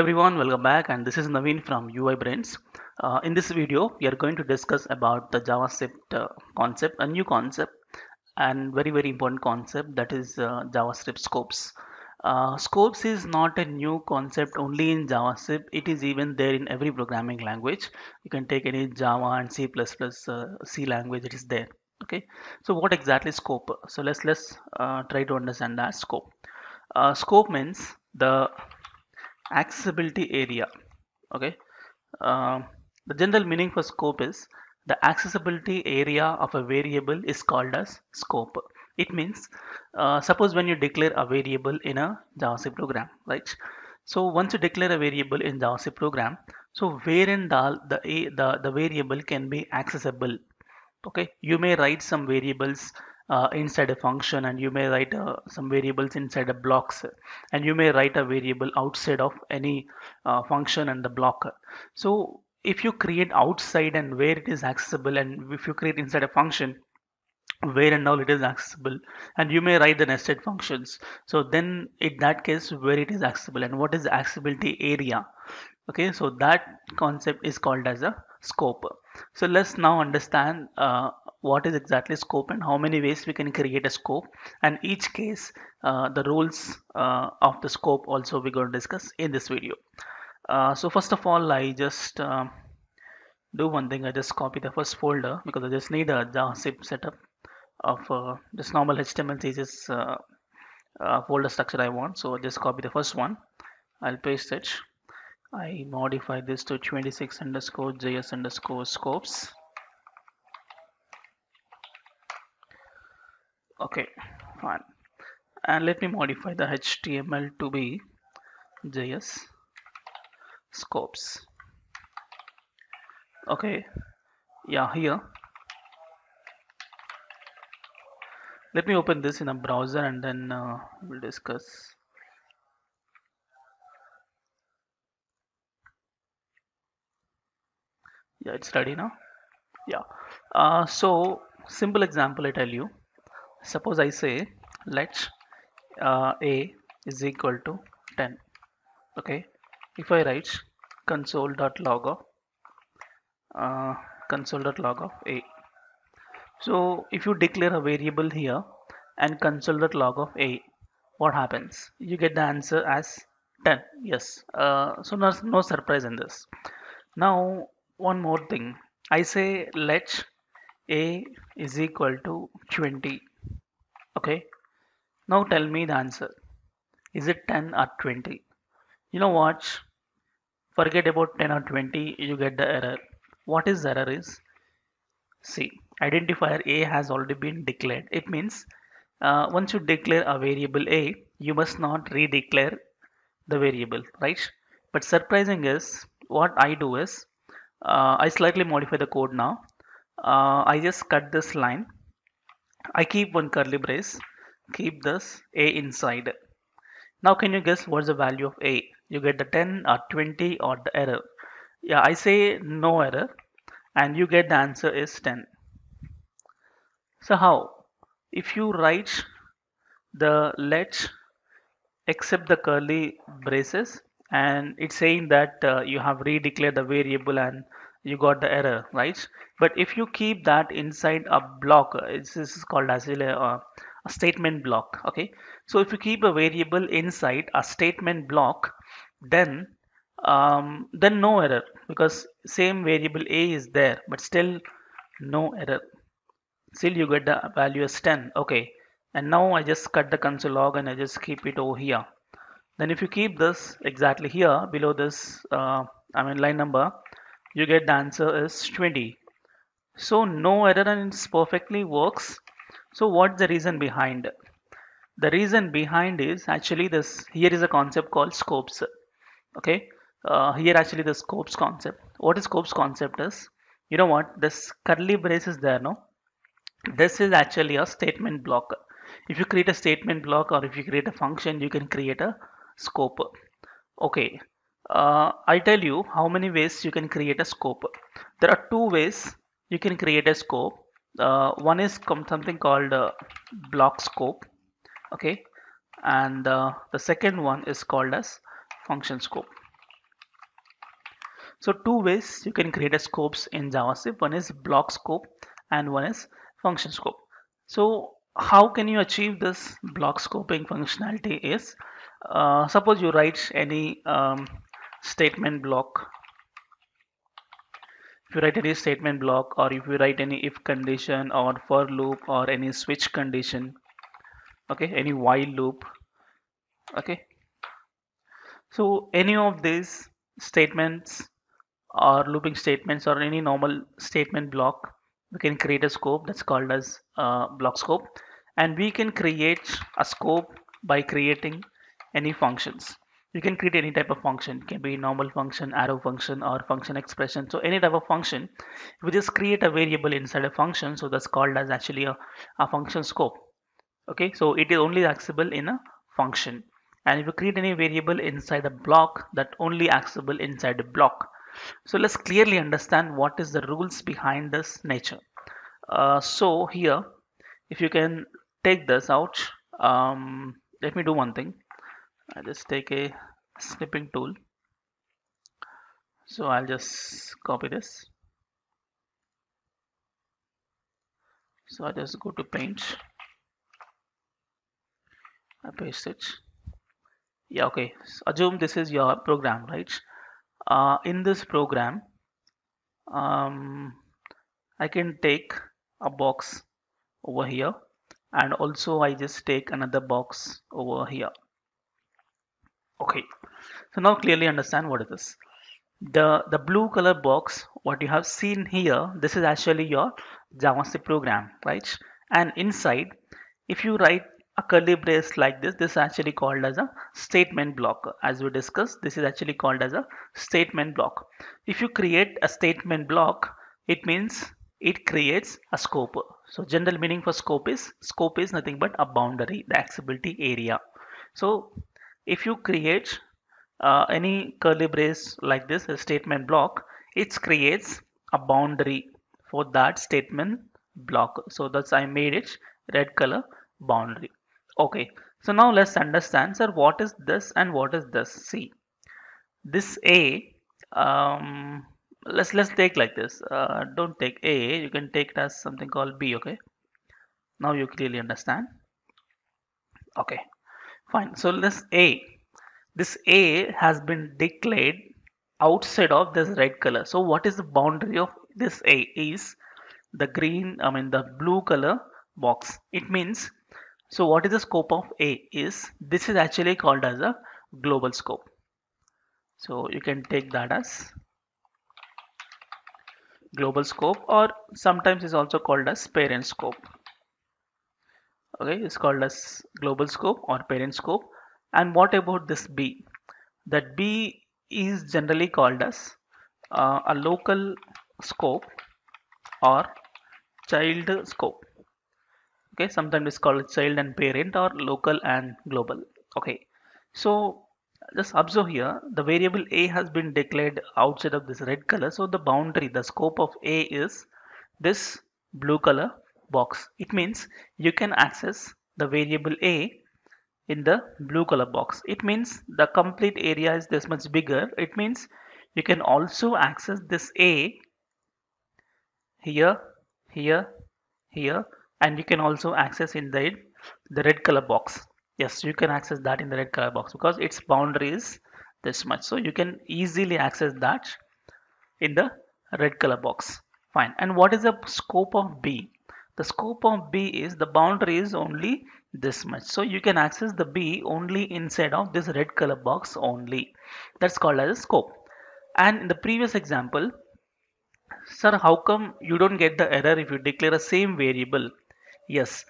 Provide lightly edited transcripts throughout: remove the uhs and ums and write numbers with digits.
everyone, welcome back, and this is Naveen from UI Brains. In this video, we are going to discuss about the JavaScript concept, a new concept and very important concept, that is JavaScript scopes. Scopes is not a new concept only in JavaScript, it is even there in every programming language. You can take any Java and C language, it is there. Okay, so what exactly is scope? So let's try to understand that scope. Scope means the accessibility area. Okay. Um, the general meaning for scope is the accessibility area of a variable is called as scope. It means, suppose when you declare a variable in a JavaScript program, right? So once you declare a variable in JavaScript program, so where and all the variable can be accessible. Okay, you may write some variables inside a function, and you may write some variables inside a blocks, and you may write a variable outside of any function and the block. So if you create outside and where it is accessible, and if you create inside a function where and all it is accessible, and you may write the nested functions, so then in that case where it is accessible and what is the accessibility area. Okay, so that concept is called as a scope. So let's now understand what is exactly scope and how many ways we can create a scope, and each case the rules of the scope also we're going to discuss in this video. So first of all, I just do one thing. I just copy the first folder because I just need a JavaScript setup of this normal HTML CSS folder structure I want. So just copy the first one. I'll paste it. I modify this to 26 underscore JS underscore scopes. Okay, fine. And let me modify the HTML to be JS scopes. Okay, yeah, here. Let me open this in a browser and then we'll discuss. Yeah, it's ready now. Yeah. So simple example I tell you. Suppose I say let a is equal to 10. Okay. If I write console.log of uh, console.log of a. So if you declare a variable here and console.log of a, what happens? You get the answer as 10. Yes. So no surprise in this. Now one more thing. I say let a is equal to 20. Okay. Now tell me the answer. Is it 10 or 20? You know what? Forget about 10 or 20. You get the error. What is the error is? See, identifier A has already been declared. It means once you declare a variable A, you must not redeclare the variable, right? But surprising is what I do is I slightly modify the code now. I just cut this line. I keep one curly brace, keep this A inside. Now can you guess what's the value of A? You get the 10 or 20 or the error. Yeah, I say no error, and you get the answer is 10. So how? If you write the let except the curly braces, and it's saying that you have redeclared the variable and you got the error, right? But if you keep that inside a block, this is called as a statement block. Okay, so if you keep a variable inside a statement block, then then no error, because same variable a is there, but still no error. Still you get the value as 10. Okay, and now I just cut the console log and I just keep it over here. Then if you keep this exactly here below this I mean line number, you get the answer is 20. So no error and it's perfectly works. So what's the reason behind? The reason behind is actually this. Here is a concept called scopes. Okay, here actually the scopes concept. What is scopes concept is, you know what, this curly brace is there, no? This is actually a statement block. If you create a statement block or if you create a function, you can create a scope. Okay, I tell you how many ways you can create a scope. There are two ways you can create a scope. One is something called block scope. Okay, and the second one is called as function scope. So two ways you can create a scopes in JavaScript. One is block scope and one is function scope. So how can you achieve this block scoping functionality is, suppose you write any statement block. If you write any statement block, or if you write any if condition or for loop or any switch condition, okay, any while loop, okay, so any of these statements or looping statements or any normal statement block, we can create a scope that's called as block scope. And we can create a scope by creating any functions. You can create any type of function. It can be normal function, arrow function, or function expression. So any type of function, we just create a variable inside a function, so that's called as actually a function scope. Okay, so it is only accessible in a function. And if you create any variable inside a block, that only accessible inside a block. So let's clearly understand what is the rules behind this nature. So here, if you can take this out, let me do one thing. I just take a snipping tool. So I'll just copy this. So I just go to Paint. I paste it. Yeah, okay. So assume this is your program, right? In this program, um, I can take a box over here, and also I just take another box over here. Okay, so now clearly understand what it is. The blue color box, what you have seen here, this is actually your JavaScript program, right? And inside, if you write a curly brace like this is actually called as a statement block. As we discussed, this is actually called as a statement block. If you create a statement block, it means it creates a scope. So general meaning for scope is nothing but a boundary, the accessibility area. So if you create any curly brace like this, a statement block, it creates a boundary for that statement block. So that's I made it red color boundary. Okay, so now let's understand, sir, what is this and what is this. See, this A, let's take like this. Don't take A, you can take it as something called B. Okay, now you clearly understand. Okay, fine. So this A has been declared outside of this red color. So what is the boundary of this A is the green, I mean the blue color box. It means, so what is the scope of A is, this is actually called as a global scope. So you can take that as global scope, or sometimes it's also called as parent scope. Okay, it's called as global scope or parent scope. And what about this B? That B is generally called as a local scope or child scope. Okay, sometimes it's called child and parent or local and global. Okay, so just observe here, the variable A has been declared outside of this red color. So the boundary, the scope of A is this blue color box. It means you can access the variable A in the blue color box. It means the complete area is this much bigger. It means you can also access this A here, here, here, and you can also access in the red color box. Yes, you can access that in the red color box because its boundary is this much. So you can easily access that in the red color box. Fine. And what is the scope of B? The scope of B is the boundary is only this much. So you can access the B only inside of this red color box only. That's called as a scope. And in the previous example, sir, how come you don't get the error if you declare a same variable? Yes,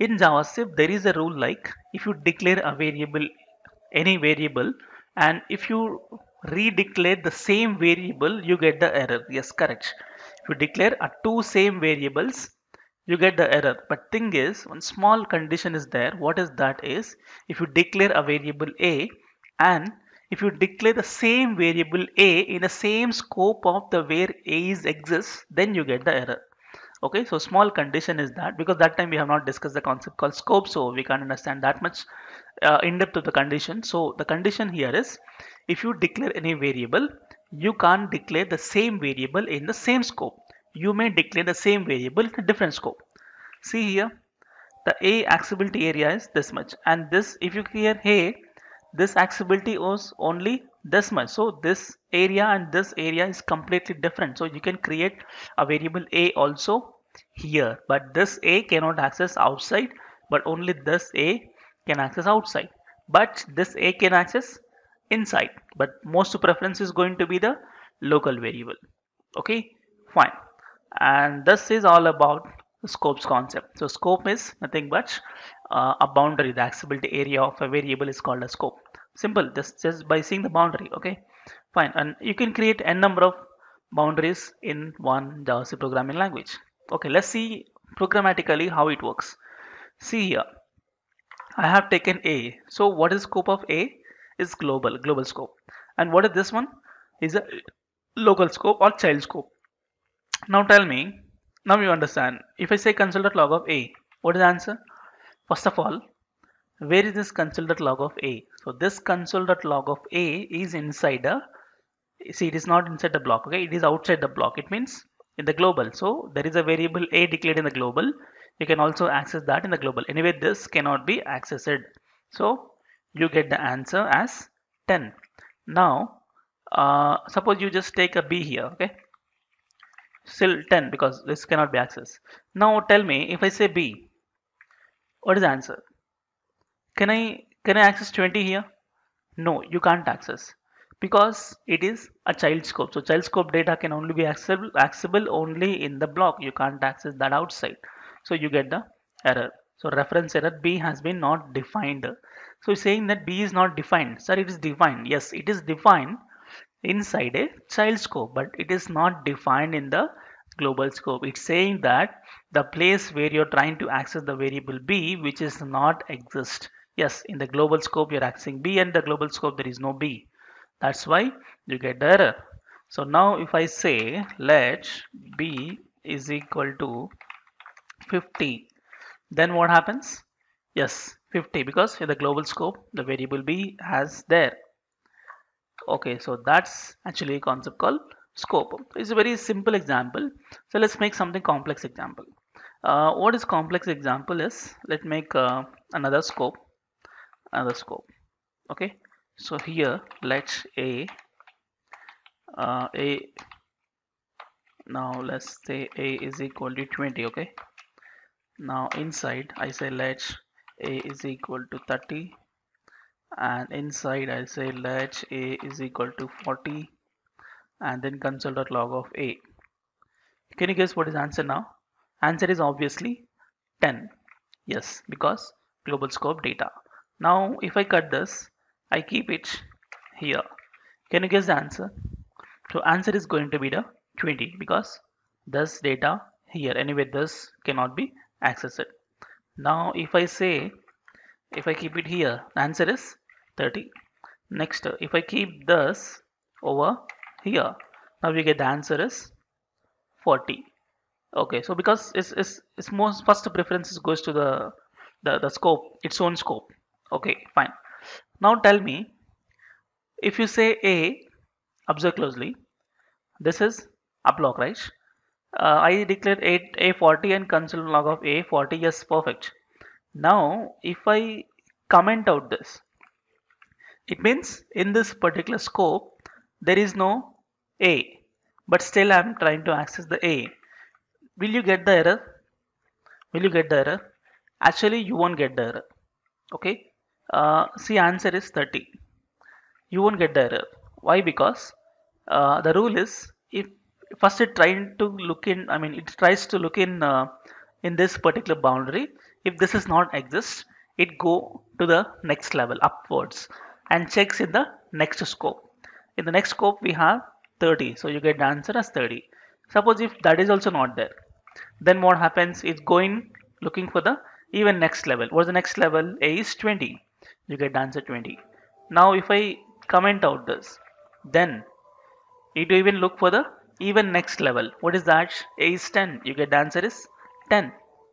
in JavaScript there is a rule like if you declare a variable, any variable, and if you redeclare the same variable, you get the error. Yes, correct. If you declare a two same variables, you get the error. But thing is, one small condition is there. What is that is, if you declare a variable A and if you declare the same variable A in the same scope of the where A is exists, then you get the error. Okay, so small condition is that, because that time we have not discussed the concept called scope, so we can't understand that much in depth of the condition. So the condition here is, if you declare any variable, you can't declare the same variable in the same scope. You may declare the same variable in a different scope. See here, the A accessibility area is this much, and this, if you clear A, this accessibility was only this much. So this area and this area is completely different. So you can create a variable A also here, but this A cannot access outside, but only this A can access outside. But this A can access inside, but most preference is going to be the local variable. Okay, fine. And this is all about the scopes concept. So scope is nothing but a boundary. The accessibility area of a variable is called a scope. Simple, just by seeing the boundary. Okay, fine. And you can create n number of boundaries in one JavaScript programming language. Okay, let's see programmatically how it works. See here, I have taken A. So what is scope of A? Is global scope. And what is this one? Is a local scope or child scope. Now tell me, now you understand. If I say console.log of A, what is the answer? First of all, where is this console.log of A? So this console.log of A is inside a, see, it is not inside the block, okay? It is outside the block. It means in the global. So there is a variable A declared in the global. You can also access that in the global. Anyway, this cannot be accessed. So you get the answer as 10. Now, suppose you just take a B here, okay? Still 10 because this cannot be accessed. Now tell me, if I say B, what is the answer? Can I access 20 here? No, you can't access because it is a child scope. So child scope data can only be accessible only in the block. You can't access that outside. So you get the error. So reference error, B has been not defined. So saying that B is not defined. Sir, it is defined. Yes, it is defined inside a child scope, but it is not defined in the global scope. It's saying that the place where you're trying to access the variable B, which is not exist. Yes, in the global scope you're accessing B, and the global scope there is no B. That's why you get the error. So now if I say let B is equal to 50, then what happens? Yes, 50, because in the global scope the variable B has there. Okay, so that's actually a concept called scope. It's a very simple example. So let's make something complex example. What is complex example is, let's make another scope. Okay, so here let's a, now let's say a is equal to 20. Okay, now inside I say let a is equal to 30, and inside I say let a is equal to 40, and then console.log of a. Can you guess what is answer now? Answer is obviously 10. Yes, because global scope data. Now if I cut this, I keep it here. Can you guess the answer? So answer is going to be the 20 because this data here. Anyway, this cannot be accessed. Now if I say, if I keep it here, the answer is 30. Next, if I keep this over here, now we get the answer is 40. Okay, so because it's most first preference goes to the scope, its own scope. Okay, fine. Now tell me, if you say A, observe closely, this is a block, right? I declared A40 and console log of A40. Yes, perfect. Now if I comment out this, it means in this particular scope there is no A, but still I'm trying to access the A. Will you get the error? Will you get the error? Actually, you won't get the error. Okay. See, answer is 30. You won't get the error. Why? Because the rule is, if first it trying to look in, I mean it tries to look in this particular boundary. If this is not exist, it go to the next level upwards and checks in the next scope. In the next scope we have 30, so you get the answer as 30. Suppose if that is also not there, then what happens? It's going looking for the even next level. What's the next level? A is 20. You get the answer 20. Now if I comment out this, then it will even look for the even next level. What is that? A is 10. You get the answer is 10.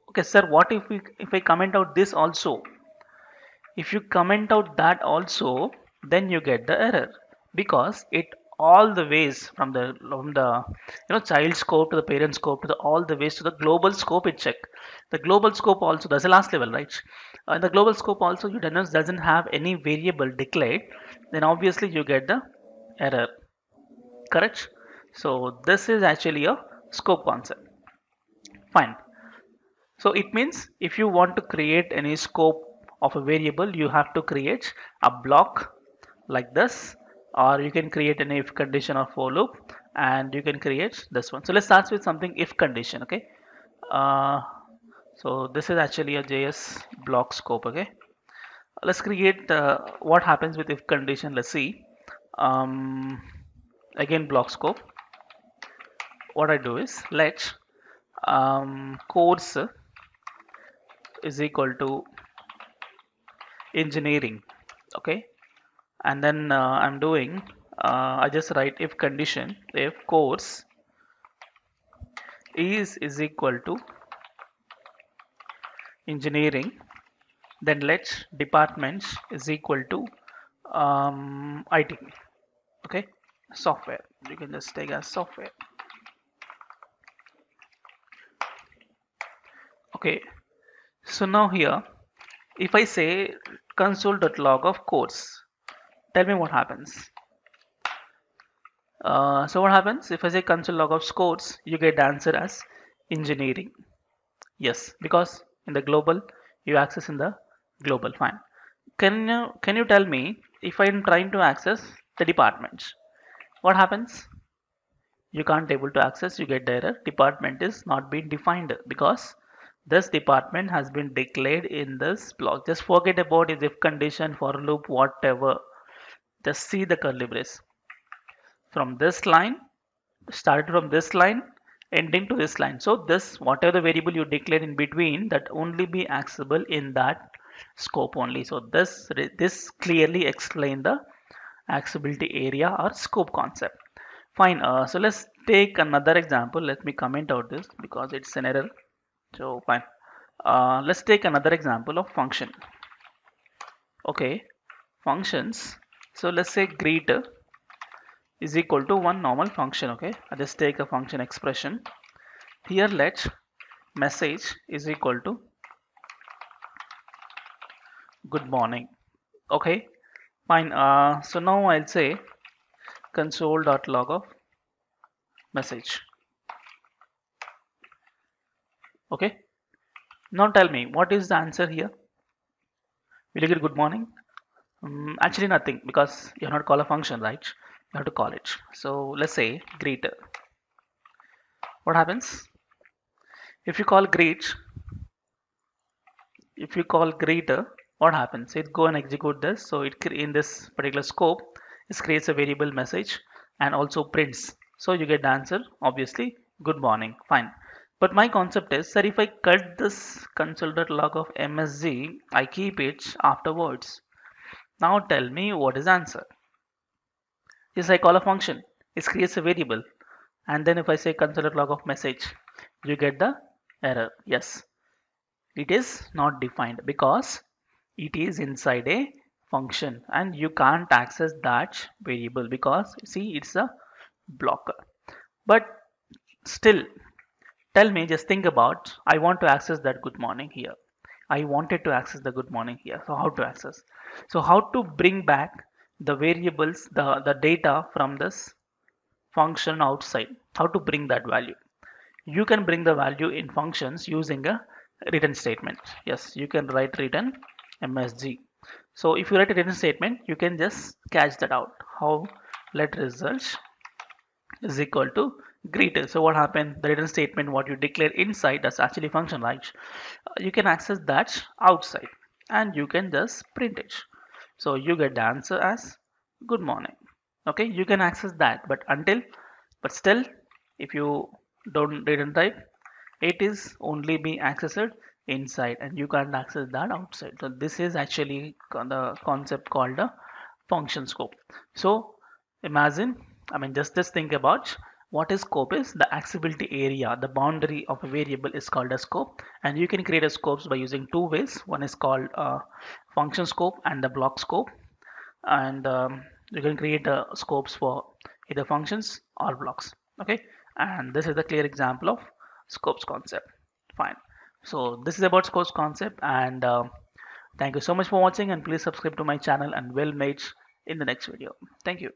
Okay, sir, what if I comment out this also? If you comment out that also, then you get the error because it all the ways from the child scope to the parent scope to the all the ways to the global scope. It check the global scope also. That's the last level, right? In the global scope also, you doesn't have any variable declared, then obviously you get the error. Correct? So this is actually a scope concept. Fine. So it means if you want to create any scope of a variable, you have to create a block like this, or you can create an if condition or for loop, and you can create this one. So let's start with something if condition. Okay. Uh, so this is actually a JS block scope. Okay. Let's create what happens with if condition. Let's see. Um, Again, block scope. What I do is let course is equal to engineering. Okay, and then I'm doing I just write if condition if course is equal to engineering, then let departments is equal to IT. Okay, software, you can just take as software. Okay, so now here if I say console.log of course, tell me what happens. So what happens if I say console log of scores, you get the answer as engineering. Yes, because in the global you access in the global. Fine. Can you tell me if I'm trying to access the departments, what happens? You can't able to access. You get the error. Department is not being defined because this department has been declared in this block. Just forget about is if condition for loop whatever. Just see the curly brace from this line, started from this line ending to this line. So this whatever the variable you declare in between, that only be accessible in that scope only. So this clearly explain the accessibility area or scope concept. Fine. So let's take another example. Let me comment out this because it's an error. So fine. Let's take another example of function. Okay, functions. So let's say greet is equal to one normal function. Okay, I just take a function expression. Here let message is equal to good morning. Okay, fine. So now I'll say console.log of message. Okay, now tell me what is the answer here. Will you get good morning? Actually nothing, because you have not call a function, right? You have to call it. So let's say greet. What happens if you call greet? If you call greeter, what happens? It go and execute this. So it in this particular scope, it creates a variable message and also prints. So you get the answer, obviously, good morning. Fine. But my concept is that if I cut this console.log of MSG, I keep it afterwards. Now tell me what is the answer. Yes, I call a function. It creates a variable. And then if I say console.log of message, you get the error. Yes, it is not defined because it is inside a function and you can't access that variable because see it's a blocker. But still, tell me, just think about, I want to access that good morning here. I wanted to access the good morning here. So how to access? So how to bring back the variables, the data from this function outside? How to bring that value? You can bring the value in functions using a return statement. Yes, you can write return MSG. So if you write a return statement, you can just catch that out. How let results is equal to greeter. So what happened? The return statement, what you declare inside, that's actually function, right? You can access that outside and you can just print it. So you get the answer as good morning. Okay, you can access that, but still, if you don't return type, it is only being accessed inside and you can't access that outside. So this is actually the concept called a function scope. So imagine, I mean, just think about what is scope is. The accessibility area, the boundary of a variable is called a scope, and you can create a scopes by using two ways. One is called function scope and the block scope, and you can create scopes for either functions or blocks. Okay, and this is the clear example of scopes concept. Fine. So this is about scopes concept, and thank you so much for watching, and please subscribe to my channel, and we'll meet in the next video. Thank you.